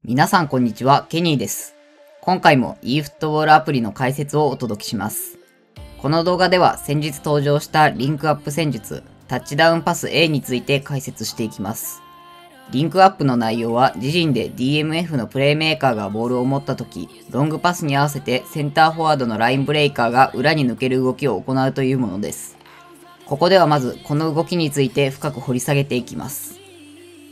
皆さんこんにちは、ケニーです。今回も eFootball アプリの解説をお届けします。この動画では先日登場したリンクアップ戦術、タッチダウンパス A について解説していきます。リンクアップの内容は自陣で DMF のプレイメーカーがボールを持った時、ロングパスに合わせてセンターフォワードのラインブレイカーが裏に抜ける動きを行うというものです。ここではまずこの動きについて深く掘り下げていきます。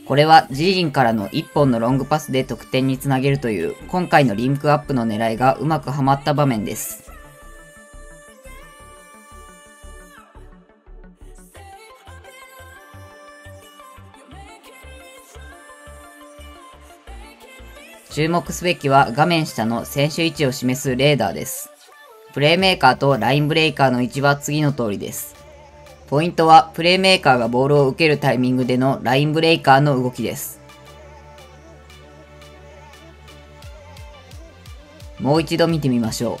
これは自陣からの1本のロングパスで得点につなげるという今回のリンクアップの狙いがうまくはまった場面です。注目すべきは画面下の選手位置を示すレーダーです。プレイメーカーとラインブレイカーの位置は次の通りです。ポイントはプレイメーカーがボールを受けるタイミングでのラインブレイカーの動きです。もう一度見てみましょ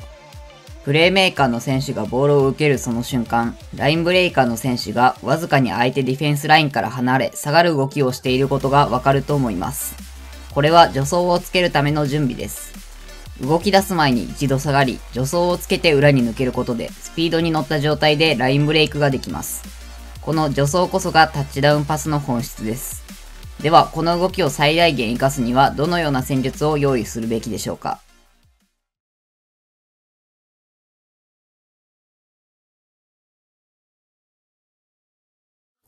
う。プレイメーカーの選手がボールを受けるその瞬間、ラインブレイカーの選手がわずかに相手ディフェンスラインから離れ下がる動きをしていることがわかると思います。これは助走をつけるための準備です。動き出す前に一度下がり、助走をつけて裏に抜けることで、スピードに乗った状態でラインブレイクができます。この助走こそがタッチダウンパスの本質です。では、この動きを最大限活かすには、どのような戦術を用意するべきでしょうか。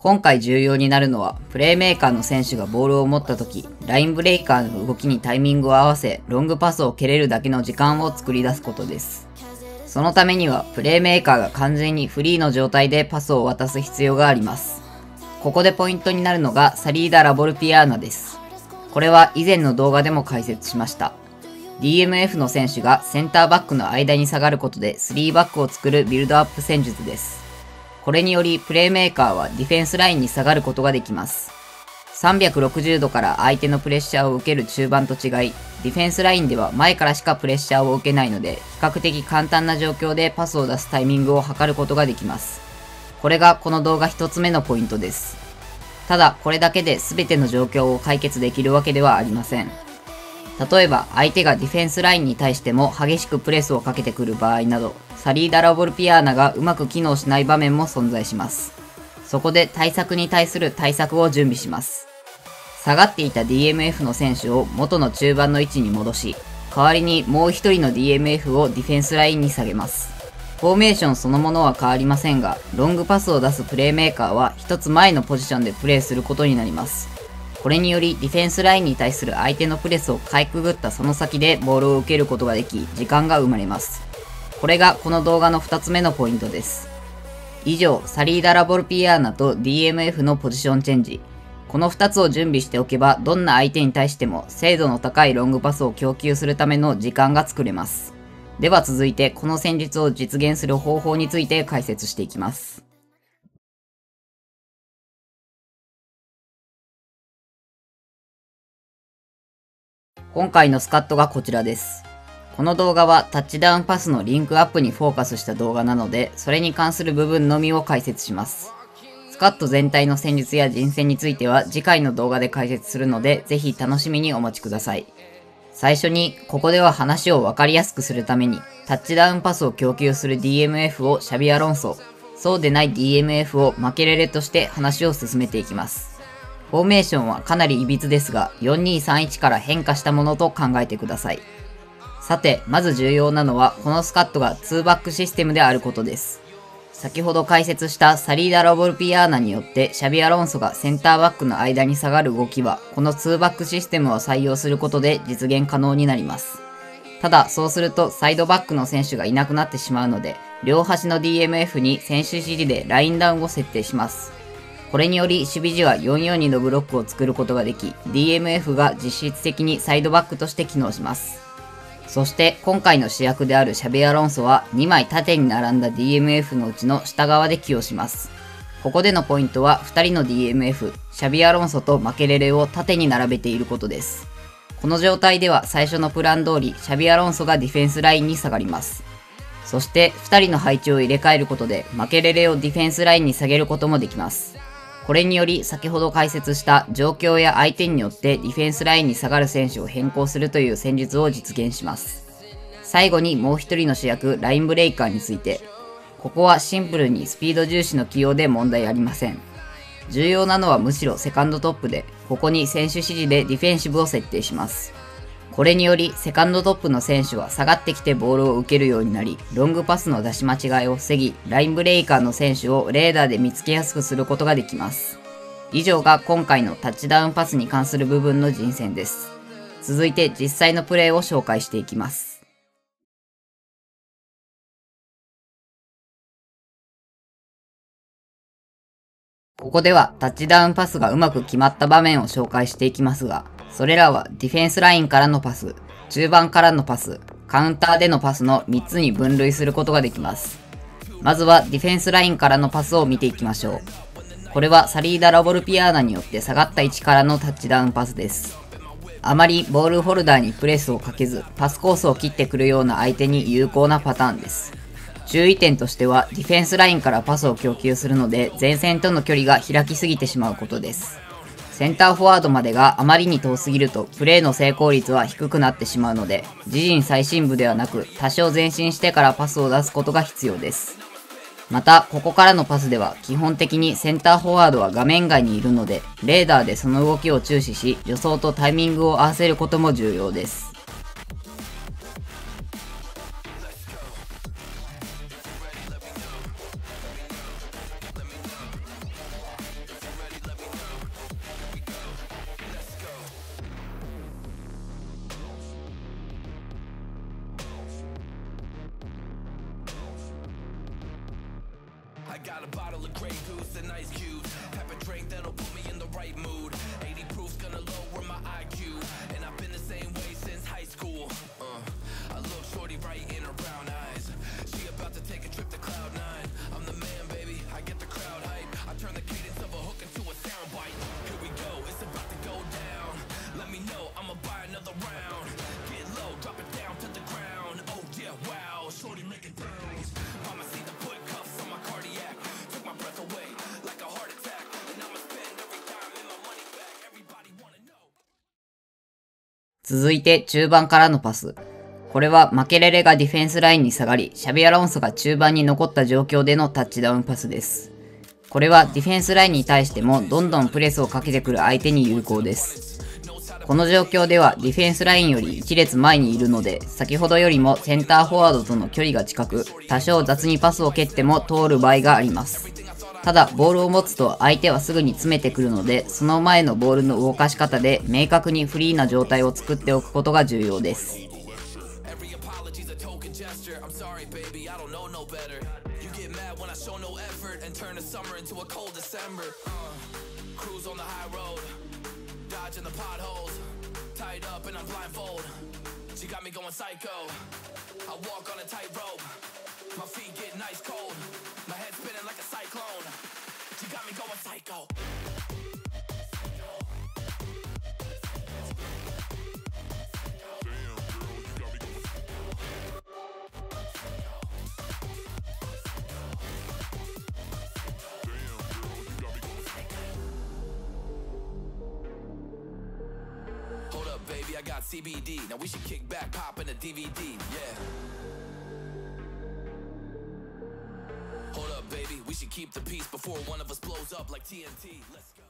今回重要になるのは、プレイメーカーの選手がボールを持った時、ラインブレイカーの動きにタイミングを合わせ、ロングパスを蹴れるだけの時間を作り出すことです。そのためには、プレイメーカーが完全にフリーの状態でパスを渡す必要があります。ここでポイントになるのがサリーダ・ラボルピアーナです。これは以前の動画でも解説しました。DMF の選手がセンターバックの間に下がることで3バックを作るビルドアップ戦術です。これによりプレイメーカーはディフェンスラインに下がることができます。360度から相手のプレッシャーを受ける中盤と違い、ディフェンスラインでは前からしかプレッシャーを受けないので、比較的簡単な状況でパスを出すタイミングを測ることができます。これがこの動画一つ目のポイントです。ただ、これだけで全ての状況を解決できるわけではありません。例えば、相手がディフェンスラインに対しても激しくプレスをかけてくる場合など、サリーダ・ラボルピアーナがうまく機能しない場面も存在します。そこで対策に対する対策を準備します。下がっていた DMF の選手を元の中盤の位置に戻し、代わりにもう一人の DMF をディフェンスラインに下げます。フォーメーションそのものは変わりませんが、ロングパスを出すプレイメーカーは一つ前のポジションでプレーすることになります。これによりディフェンスラインに対する相手のプレスをかいくぐったその先でボールを受けることができ、時間が生まれます。これがこの動画の2つ目のポイントです。以上、サリーダ・ラボルピアーナと DMF のポジションチェンジ。この2つを準備しておけば、どんな相手に対しても精度の高いロングパスを供給するための時間が作れます。では続いて、この戦術を実現する方法について解説していきます。今回のスカットがこちらです。この動画はタッチダウンパスのリンクアップにフォーカスした動画なので、それに関する部分のみを解説します。スカット全体の戦術や人選については次回の動画で解説するので、ぜひ楽しみにお待ちください。最初に、ここでは話をわかりやすくするために、タッチダウンパスを供給する DMF をシャビアロンソ、そうでない DMF をマケレレとして話を進めていきます。フォーメーションはかなり歪ですが、4231から変化したものと考えてください。さて、まず重要なのは、このスカットが2バックシステムであることです。先ほど解説したサリーダ・ラボルピアーナによってシャビアロンソがセンターバックの間に下がる動きは、この2バックシステムを採用することで実現可能になります。ただ、そうするとサイドバックの選手がいなくなってしまうので、両端の DMF に選手指示でラインダウンを設定します。これにより守備時は442のブロックを作ることができ、DMF が実質的にサイドバックとして機能します。そして今回の主役であるシャビアロンソは2枚縦に並んだ DMF のうちの下側で起用します。ここでのポイントは2人の DMF、シャビアロンソとマケレレを縦に並べていることです。この状態では最初のプラン通りシャビアロンソがディフェンスラインに下がります。そして2人の配置を入れ替えることでマケレレをディフェンスラインに下げることもできます。これにより先ほど解説した状況や相手によってディフェンスラインに下がる選手を変更するという戦術を実現します。最後にもう一人の主役、ラインブレイカーについて。ここはシンプルにスピード重視の起用で問題ありません。重要なのはむしろセカンドトップで、ここに選手指示でディフェンシブを設定します。これによりセカンドトップの選手は下がってきてボールを受けるようになり、ロングパスの出し間違いを防ぎ、ラインブレイカーの選手をレーダーで見つけやすくすることができます。以上が今回のタッチダウンパスに関する部分の人選です。続いて実際のプレーを紹介していきます。ここではタッチダウンパスがうまく決まった場面を紹介していきますが、それらはディフェンスラインからのパス、中盤からのパス、カウンターでのパスの3つに分類することができます。まずはディフェンスラインからのパスを見ていきましょう。これはサリーダ・ラボルピアーナによって下がった位置からのタッチダウンパスです。あまりボールホルダーにプレスをかけず、パスコースを切ってくるような相手に有効なパターンです。注意点としては、ディフェンスラインからパスを供給するので、前線との距離が開きすぎてしまうことです。センターフォワードまでがあまりに遠すぎると、プレーの成功率は低くなってしまうので、自陣最深部ではなく、多少前進してからパスを出すことが必要です。また、ここからのパスでは、基本的にセンターフォワードは画面外にいるので、レーダーでその動きを注視し、助走とタイミングを合わせることも重要です。I got a bottle of Grey Goose and ice cubes. Type of drink that'll put me in the right mood. 80 proof's gonna lower my IQ. And I've been the same way since high school. I look shorty right in her brown eyes. She about to take a trip to Cloud 9. I'm the man, baby. I get the crowd hype. I turn the cadence of a hook into a soundbite. Here we go, it's about to go down. Let me know, I'ma buy another round. Get low, drop it down to the ground. Oh yeah, wow, shorty make it bounce. Mama see the foot cuffs on my cardiac. Took my breath away like a heart attack. And I'ma spend every dime in my money back. Everybody wanna know. 続いて中盤からのパス。これはマケレレがディフェンスラインに下がり、シャビアロンソが中盤に残った状況でのタッチダウンパスです。これはディフェンスラインに対してもどんどんプレスをかけてくる相手に有効です。この状況ではディフェンスラインより1列前にいるので、先ほどよりもセンターフォワードとの距離が近く、多少雑にパスを蹴っても通る場合があります。ただ、ボールを持つと相手はすぐに詰めてくるので、その前のボールの動かし方で明確にフリーな状態を作っておくことが重要です。Every apology's a token gesture. I'm sorry, baby, I don't know no better. You get mad when I show no effort and turn the summer into a cold December. Cruise on the high road, dodging the potholes, tied up and I'm blindfold. She got me going psycho. I walk on a tightrope. My feet get nice cold. My head spinning like a cyclone. She got me going psycho. Hold up, baby, I got CBD. Now we should kick back, pop in a DVD, yeah. Hold up, baby, we should keep the peace before one of us blows up like TNT. Let's go.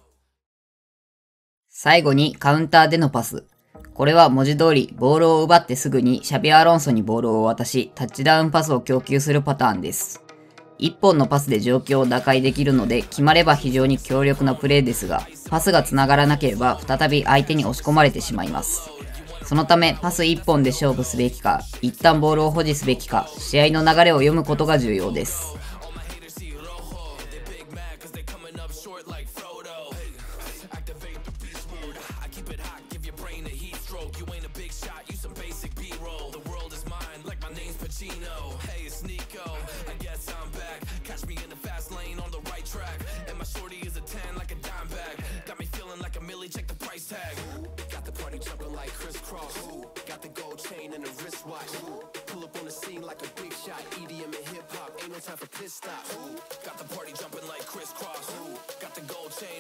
最後にカウンターでのパス。これは文字通りボールを奪ってすぐにシャビア・アロンソにボールを渡し、タッチダウンパスを供給するパターンです。一本のパスで状況を打開できるので、決まれば非常に強力なプレーですが、パスが繋がらなければ再び相手に押し込まれてしまいます。そのためパス一本で勝負すべきか、一旦ボールを保持すべきか、試合の流れを読むことが重要です。All my haters see rojo. They big mad cause they coming up short like Frodo. Activate the beast mode. I keep it hot, give your brain a heat stroke. You ain't a big shot, you some basic B-roll. The world is mine, like my name's Pacino. Hey, it's Nico, I guess I'm back. Catch me in the fast lane on the right track. And my shorty is a 10 like a dime bag. Got me feeling like a millie, check the price tag. Got the party jumping like crisscross. Got the gold chain and the wristwatch. Pull up on the scene like a big shot. EDM and hip hop, ain't no time for pit stops. Got the party jumping like crisscross. Got the gold chain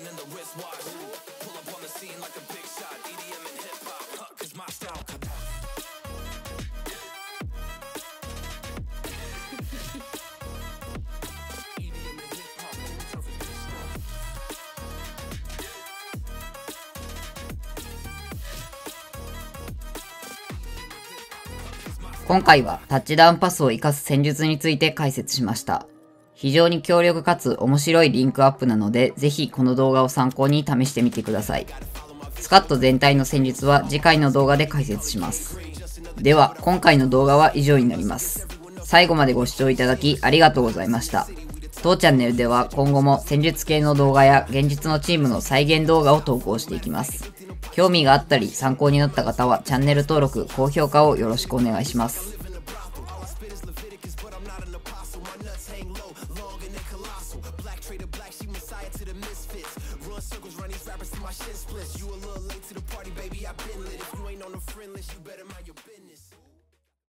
今回はタッチダウンパスを活かす戦術について解説しました。非常に強力かつ面白いリンクアップなので、ぜひこの動画を参考に試してみてください。スカット全体の戦術は次回の動画で解説します。では、今回の動画は以上になります。最後までご視聴いただきありがとうございました。当チャンネルでは今後も戦術系の動画や現実のチームの再現動画を投稿していきます。興味があったり参考になった方はチャンネル登録、高評価をよろしくお願いします。Circles run these rappers to my shit splits. You a little late to the party, baby. I've been lit. If you ain't on the friend list, you better mind your business.